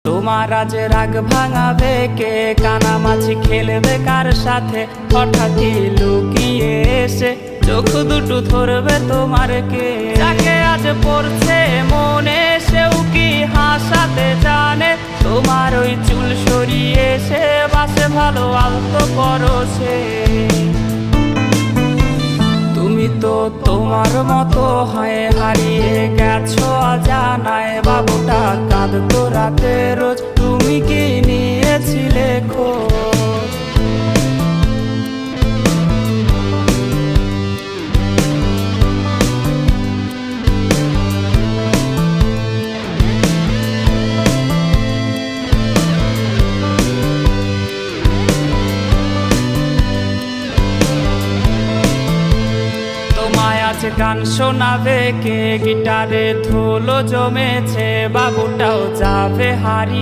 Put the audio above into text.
তোমার আজ রাগ ভাঙাবে কে, কানামাছি খেলবে কার সাথে, হঠাৎই লুকিয়ে এসে চোখ দুটো ধরবে তোমার কে। যাকে আজ পড়ছে মনে সেও কি হাসাতে জানে, তোমার ওই চুল সরিয়ে সে বাসে ভালো আলতো করো সে। তুমি তো তোমার মতো হয়ে হারিয়ে গেছো অজানায়, বাবুটা কাঁদতো রাতে রোজ, তুমি কি নিয়েছিলে খোঁজ? আজ গান শোনাবে কে, গিটারে ধুলো জমেছে, বাবুটাও যাবে হারিয়ে।